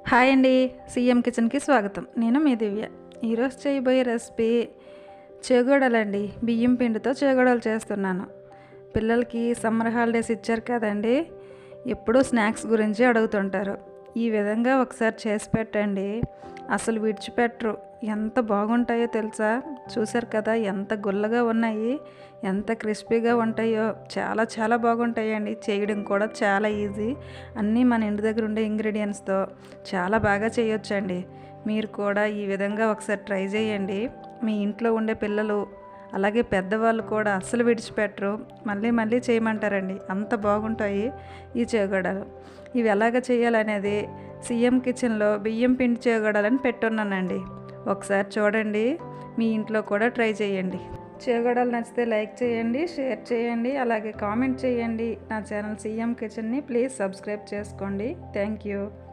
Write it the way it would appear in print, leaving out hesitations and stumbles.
Hi అండి. CM కిచెన్కి స్వాగతం. నేను మీ దివ్య. ఈరోజు చేయబోయే రెసిపీ చేగోడలండి. బియ్యం పిండితో చేగోడలు చేస్తున్నాను. పిల్లలకి సమ్మర్ హాలిడేస్ ఇచ్చారు కదండి, ఎప్పుడూ స్నాక్స్ గురించి అడుగుతుంటారు. ఈ విధంగా ఒకసారి చేసి పెట్టండి, అసలు విడిచిపెట్టరు. ఎంత బాగుంటాయో తెలుసా? చూసారు కదా ఎంత గుల్లగా ఉన్నాయి, ఎంత క్రిస్పీగా ఉంటాయో. చాలా చాలా బాగుంటాయండి. చేయడం కూడా చాలా ఈజీ. అన్నీ మన ఇంటి దగ్గర ఉండే ఇంగ్రీడియంట్స్తో చాలా బాగా చేయొచ్చండి. మీరు కూడా ఈ విధంగా ఒకసారి ట్రై చేయండి. మీ ఇంట్లో ఉండే పిల్లలు అలాగే పెద్దవాళ్ళు కూడా అస్సలు విడిచిపెట్టరు. మళ్ళీ మళ్ళీ చేయమంటారండి, అంత బాగుంటాయి ఈ చేగోడలు. ఇవి ఎలాగ చేయాలనేది సీఎం కిచెన్లో బియ్యం పిండి చేగోడలని పెట్టున్నానండి. ఒకసారి చూడండి, మీ ఇంట్లో కూడా ట్రై చేయండి. చేగోడలు నచ్చితే లైక్ చేయండి, షేర్ చేయండి, అలాగే కామెంట్ చేయండి. నా ఛానల్ సీఎం కిచెన్ని ప్లీజ్ సబ్స్క్రైబ్ చేసుకోండి. Thank you.